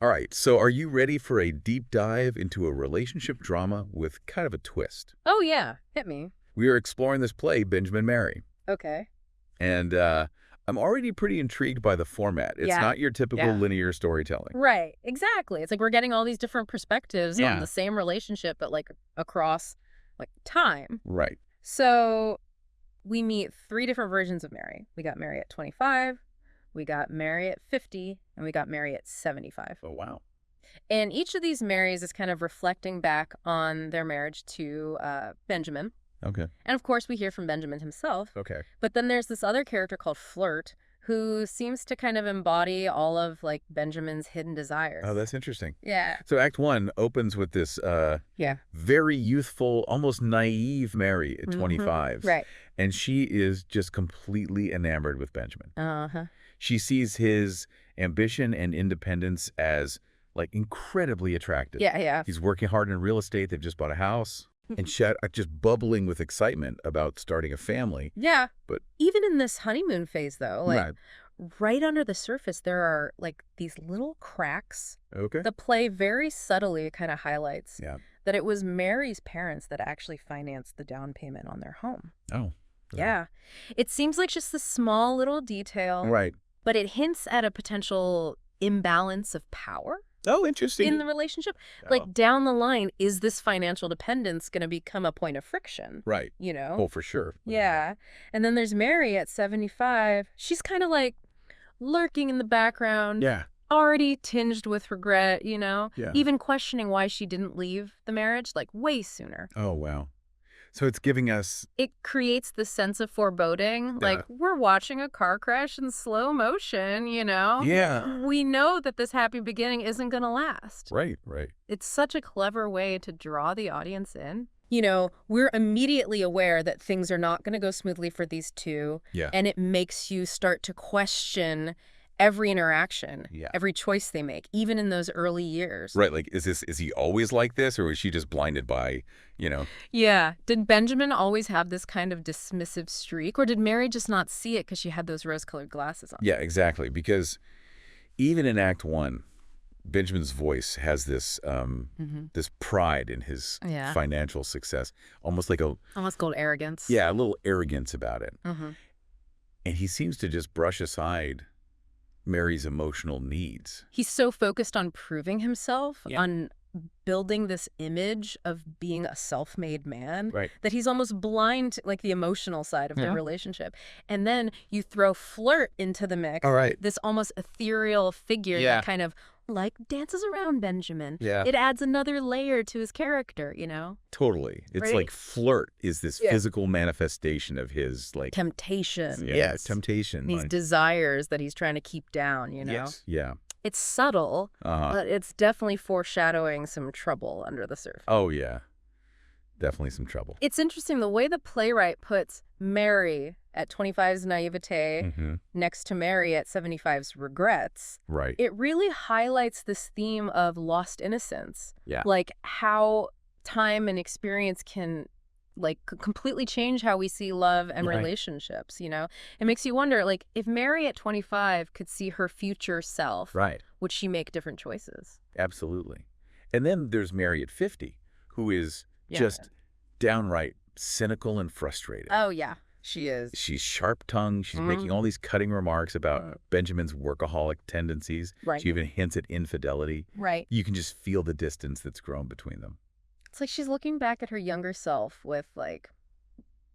All right, so are you ready for a deep dive into a relationship drama with kind of a twist? Oh, yeah. Hit me. We are exploring this play, Benjamin Mary. Okay. And I'm already pretty intrigued by the format. It's Yeah. not your typical Yeah. linear storytelling. Right. Exactly. It's like we're getting all these different perspectives on Yeah. the same relationship, but like across like time. Right. So we meet three different versions of Mary. We got Mary at 25, we got Mary at 50, and we got Mary at 75. Oh, wow. And each of these Marys is kind of reflecting back on their marriage to Benjamin. Okay. And of course, we hear from Benjamin himself. Okay. But then there's this other character called Flirt, who seems to kind of embody all of like Benjamin's hidden desires. Oh, that's interesting. Yeah. So Act 1 opens with this Yeah. very youthful, almost naive Mary at 25. Right. And she is just completely enamored with Benjamin. Uh-huh. She sees his ambition and independence as, like, incredibly attractive. Yeah, yeah. He's working hard in real estate. They've just bought a house. And Chet are just bubbling with excitement about starting a family. Yeah. But even in this honeymoon phase, though, like right. right under the surface, there are like these little cracks. Okay. The play very subtly kind of highlights Yeah. that it was Mary's parents that actually financed the down payment on their home. Oh. Yeah. It seems like just a small little detail. Right. But it hints at a potential imbalance of power Oh, interesting. in the relationship. Oh. Like down the line, is this financial dependence going to become a point of friction? Right. You know? Oh, for sure. Yeah. And then there's Mary at 75. She's kind of like lurking in the background. Yeah. Already tinged with regret, you know? Yeah. Even questioning why she didn't leave the marriage, like way sooner. Oh, wow. So it's giving us... It creates this sense of foreboding. Yeah. Like, we're watching a car crash in slow motion, you know? Yeah. We know that this happy beginning isn't going to last. Right, right. It's such a clever way to draw the audience in. You know, we're immediately aware that things are not going to go smoothly for these two. Yeah. And it makes you start to question every interaction, Yeah. every choice they make, even in those early years. Right, like, is he always like this, or was she just blinded by, you know? Yeah. Did Benjamin always have this kind of dismissive streak, or did Mary just not see it because she had those rose-colored glasses on? Yeah, exactly, because even in Act 1, Benjamin's voice has this this pride in his Yeah. financial success, almost like a Called arrogance. yeah, a little arrogance about it. Mm-hmm. And he seems to just brush aside Mary's emotional needs. He's so focused on proving himself, Yeah. on building this image of being a self-made man, Right. that he's almost blind to, like, the emotional side of Yeah. their relationship. And then you throw Flirt into the mix. All right. This almost ethereal figure Yeah. that kind of, like, dances around Benjamin. Yeah. It adds another layer to his character, you know? Totally. It's Right. like Flirt is this Yeah. physical manifestation of his, like... Temptation. Yeah, temptation. These like- desires that he's trying to keep down, you know? Yes. Yeah. It's subtle, Uh-huh. but it's definitely foreshadowing some trouble under the surface. Oh, yeah. Definitely some trouble. It's interesting the way the playwright puts Mary at 25's naivete Mm-hmm. next to Mary at 75's regrets. Right. It really highlights this theme of lost innocence. Yeah. Like how time and experience can like completely change how we see love and Right. relationships, you know? It makes you wonder, like, if Mary at 25 could see her future self, Right. would she make different choices? Absolutely. And then there's Mary at 50, who is Yeah. just downright cynical and frustrated. Oh, yeah, she is. She's sharp-tongued. She's making all these cutting remarks about Benjamin's workaholic tendencies. Right. She even hints at infidelity. Right. You can just feel the distance that's grown between them. It's like she's looking back at her younger self with, like,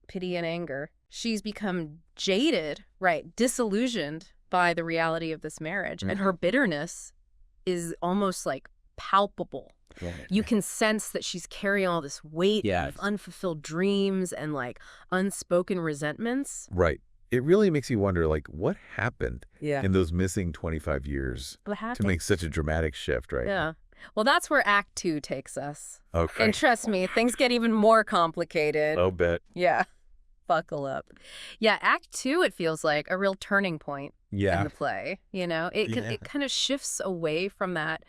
pity and anger. She's become jaded, right, disillusioned by the reality of this marriage. And her bitterness is almost, like, palpable. Right. You can sense that she's carrying all this weight Yeah. of unfulfilled dreams and, like, unspoken resentments. Right. It really makes you wonder, like, what happened Yeah. in those missing 25 years What to happened? make such a dramatic shift, right? Yeah. Well, that's where Act 2 takes us. Okay. And trust me, things get even more complicated. I'll bet. Yeah. Buckle up. Yeah, Act 2, it feels like a real turning point in Yeah. the play. You know, it Yeah. kind of shifts away from that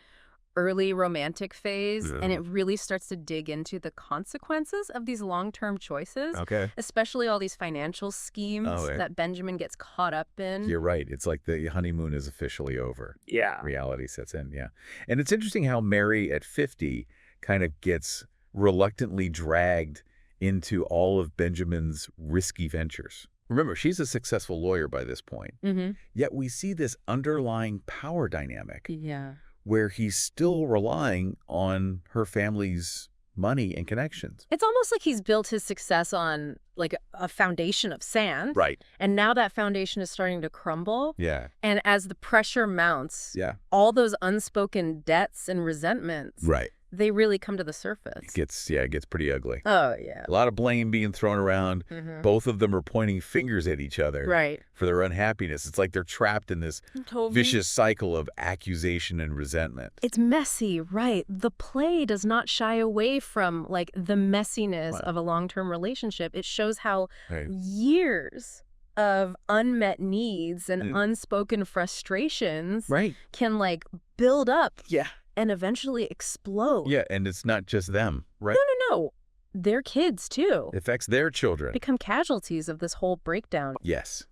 early romantic phase, Yeah. and it really starts to dig into the consequences of these long-term choices, Okay. especially all these financial schemes that Benjamin gets caught up in. You're right. It's like the honeymoon is officially over. Yeah. Reality sets in, yeah. And it's interesting how Mary at 50 kind of gets reluctantly dragged into all of Benjamin's risky ventures. Remember, she's a successful lawyer by this point. Yet we see this underlying power dynamic Yeah. where he's still relying on her family's money and connections. It's almost like he's built his success on like a foundation of sand. Right. And now that foundation is starting to crumble. Yeah. And as the pressure mounts, Yeah. all those unspoken debts and resentments, Right. they really come to the surface. It gets pretty ugly. Oh, yeah. A lot of blame being thrown around. Both of them are pointing fingers at each other Right. for their unhappiness. It's like they're trapped in this vicious cycle of accusation and resentment. It's messy, right? The play does not shy away from like the messiness of a long-term relationship. It shows how years of unmet needs and unspoken frustrations can like build up and eventually explode. Yeah, and it's not just them, right? No. Their kids, too. It affects their children. Become casualties of this whole breakdown. Yes.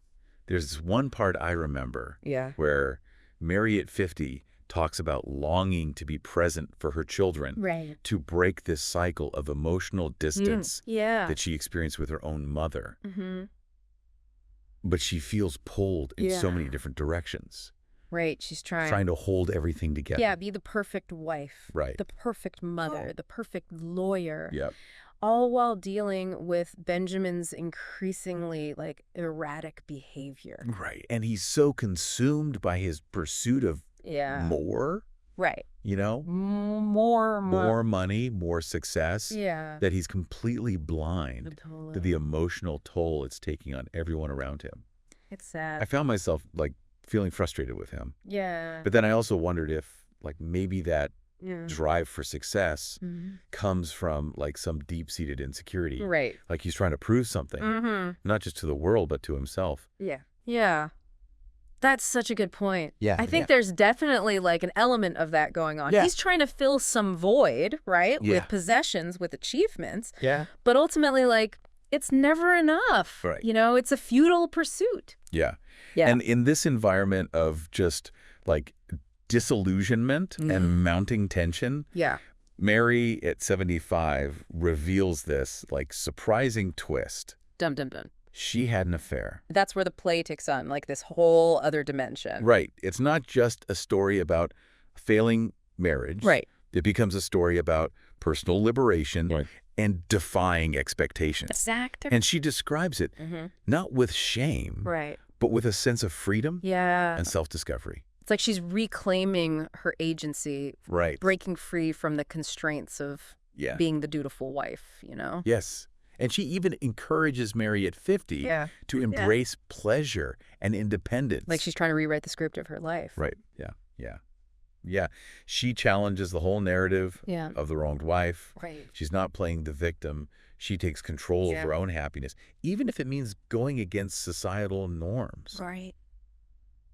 There's this one part I remember where Mary at 50 talks about longing to be present for her children to break this cycle of emotional distance that she experienced with her own mother. But she feels pulled in so many different directions. Right, she's trying to hold everything together. Yeah, be the perfect wife. Right. The perfect mother, the perfect lawyer. Yep. All while dealing with Benjamin's increasingly like erratic behavior. Right. And he's so consumed by his pursuit of more. Right. You know? More money, more success. Yeah. That he's completely blind to the emotional toll it's taking on everyone around him. It's sad. I found myself like feeling frustrated with him. Yeah. But then I also wondered if like maybe that drive for success comes from like some deep-seated insecurity. Right. Like he's trying to prove something, not just to the world, but to himself. Yeah. Yeah. That's such a good point. Yeah. I think there's definitely like an element of that going on. Yeah. He's trying to fill some void, right? With possessions, with achievements. Yeah. But ultimately, like, it's never enough. Right. You know, it's a futile pursuit. Yeah. Yeah. And in this environment of just like disillusionment and mounting tension, Mary at 75 reveals this like surprising twist. Dum dum dum. She had an affair. That's where the play takes on, like this whole other dimension. Right. It's not just a story about failing marriage. Right. It becomes a story about personal liberation and defying expectations. Exactly. And she describes it not with shame, but with a sense of freedom and self-discovery. It's like she's reclaiming her agency, Right. breaking free from the constraints of being the dutiful wife, you know? Yes. And she even encourages Mary at 50 to embrace pleasure and independence. Like she's trying to rewrite the script of her life. Right. Yeah. Yeah. Yeah. She challenges the whole narrative of the wronged wife. Right. She's not playing the victim. She takes control of her own happiness, even if it means going against societal norms. Right.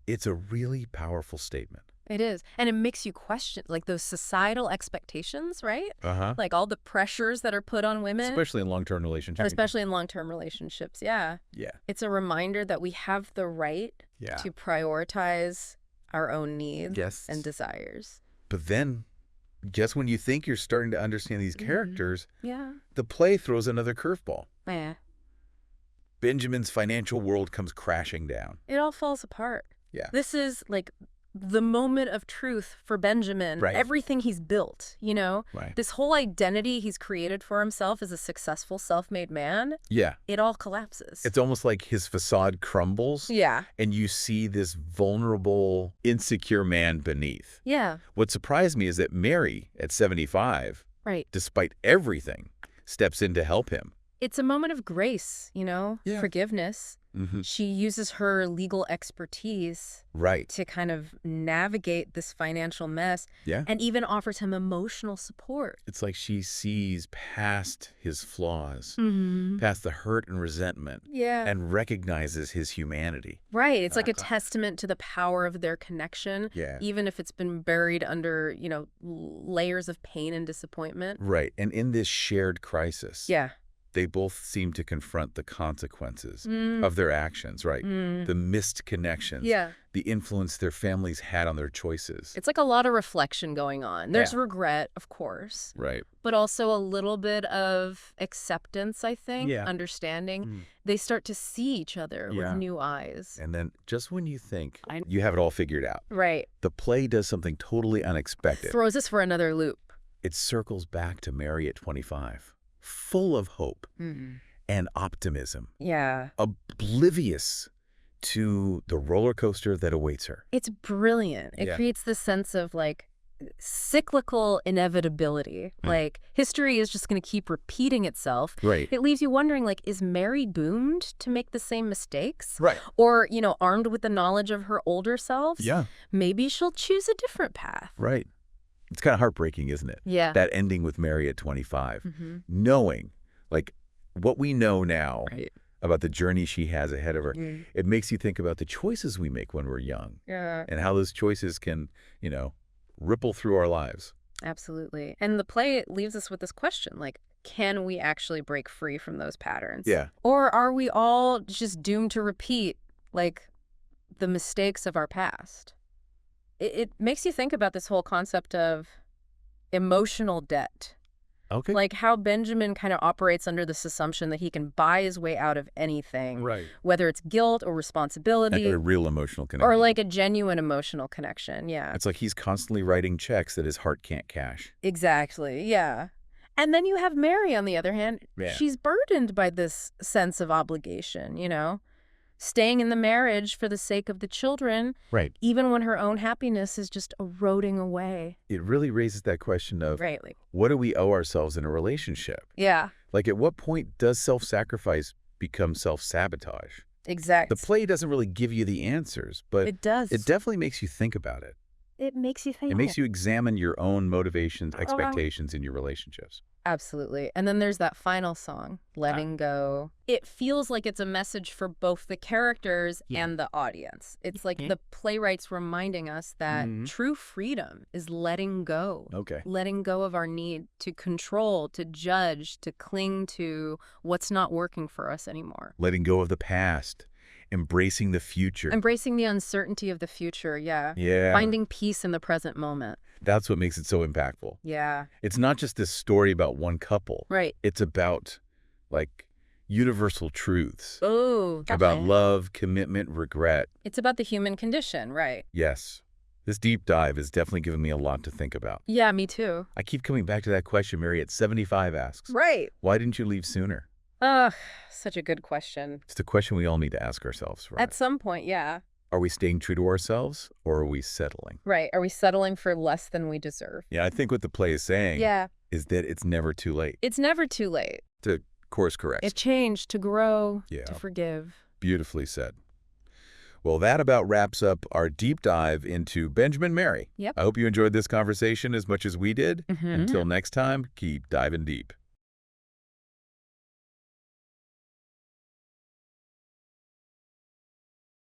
It's a really powerful statement. It is. And it makes you question, like, those societal expectations, right? Like all the pressures that are put on women. Especially in long-term relationships. Especially in long-term relationships, yeah. It's a reminder that we have the right to prioritize our own needs and desires. But then, just when you think you're starting to understand these characters, Yeah. the play throws another curveball. Yeah. Benjamin's financial world comes crashing down. It all falls apart. Yeah. This is like the moment of truth for Benjamin. Right. Everything he's built, you know? Right. This whole identity he's created for himself as a successful self-made man, Yeah. it all collapses. It's almost like his facade crumbles. Yeah. And you see this vulnerable, insecure man beneath. Yeah. What surprised me is that Mary, at 75, Right. despite everything, steps in to help him. It's a moment of grace, you know? Yeah. Forgiveness. She uses her legal expertise to kind of navigate this financial mess and even offers him emotional support. It's like she sees past his flaws, past the hurt and resentment, and recognizes his humanity. Right. It's like a testament to the power of their connection, even if it's been buried under, layers of pain and disappointment. Right. And in this shared crisis, they both seem to confront the consequences of their actions, right? The missed connections, the influence their families had on their choices. It's like a lot of reflection going on. There's regret, of course. Right. But also a little bit of acceptance, I think, understanding. They start to see each other with new eyes. And then just when you think you have it all figured out, the play does something totally unexpected. Throws us for another loop. It circles back to Mary at 25. Full of hope and optimism. Oblivious to the roller coaster that awaits her. It's brilliant. It creates this sense of cyclical inevitability. History is just going to keep repeating itself. It leaves you wondering, is Mary doomed to make the same mistakes? Or, armed with the knowledge of her older selves? Maybe she'll choose a different path. It's kind of heartbreaking, isn't it? That ending with Mary at 25. Knowing, what we know now about the journey she has ahead of her, it makes you think about the choices we make when we're young. And how those choices can, ripple through our lives. Absolutely. And the play leaves us with this question, can we actually break free from those patterns? Or are we all just doomed to repeat, the mistakes of our past? It makes you think about this whole concept of emotional debt. How Benjamin kind of operates under this assumption that he can buy his way out of anything. Whether it's guilt or responsibility. Like a real emotional connection. Or a genuine emotional connection, It's like he's constantly writing checks that his heart can't cash. Exactly, And then you have Mary, on the other hand. She's burdened by this sense of obligation, staying in the marriage for the sake of the children, even when her own happiness is just eroding away. It really raises that question of, what do we owe ourselves in a relationship? At what point does self-sacrifice become self-sabotage? Exactly. The play doesn't really give you the answers, but it does. It definitely makes you think about it. It makes you think. It makes you examine your own motivations, expectations in your relationships. Absolutely. And then there's that final song, Letting Go. It feels like it's a message for both the characters and the audience. It's like the playwrights reminding us that true freedom is letting go. Letting go of our need to control, to judge, to cling to what's not working for us anymore. Letting go of the past. Embracing the future. Embracing the uncertainty of the future, Finding peace in the present moment. That's what makes it so impactful. It's not just this story about one couple. It's about, universal truths. About love, commitment, regret. It's about the human condition, Yes. This deep dive has definitely given me a lot to think about. Yeah, me too. I keep coming back to that question Mary at 75 asks. Why didn't you leave sooner? Such a good question. It's the question we all need to ask ourselves, right? At some point, Are we staying true to ourselves, or are we settling? Are we settling for less than we deserve? I think what the play is saying is that it's never too late. It's never too late. To course correct. It changed, to grow, to forgive. Beautifully said. Well, that about wraps up our deep dive into Benjamin Mary. I hope you enjoyed this conversation as much as we did. Until next time, keep diving deep.